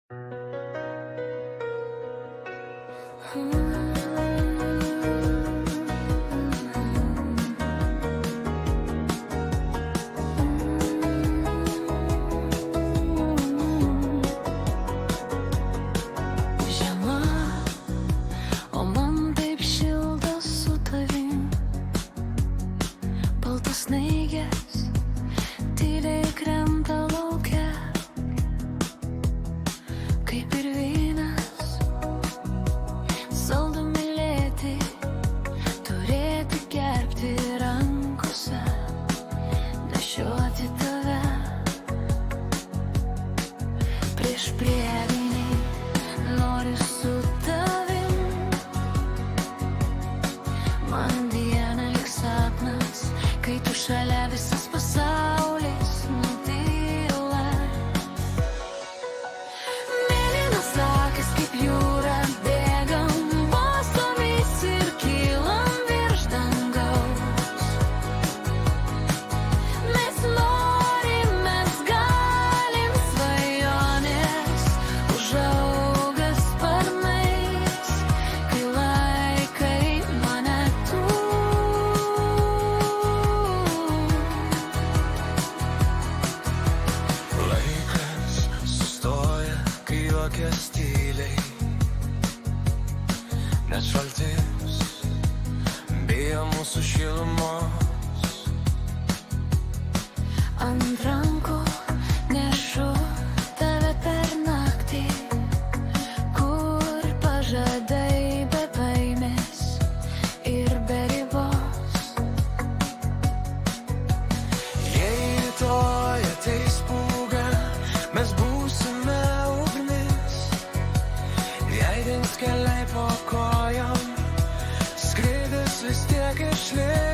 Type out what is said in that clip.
Žiema, o man taip šilta su tavim. Baltas snaigės tyliai krenta lauke, kaip ir vynas. Saldu mylėti, turėti gerbti rankose, nešioti tave prieš prievinį. Noriu su tavim, man diena lyg sapnas, kai tu šalia visas pasaulis nutyla. Mėlynas akis kaip jūra, bėgam bastomis ir kylam virš dangaus. Mes norim, mes galim, svajonės užauga sparnais, kai laikai mane tu. Laikas sustoja, kai juokies tyliai, net šaltis bijo mūsų šilumos. Ant rankų nešu tave per naktį, kur pažadai be baimės ir be ribos. Jei rytoj ateis pūga, mes būsime ugnis. Jei dings keliai po kojom, skrydis vis tiek išliks.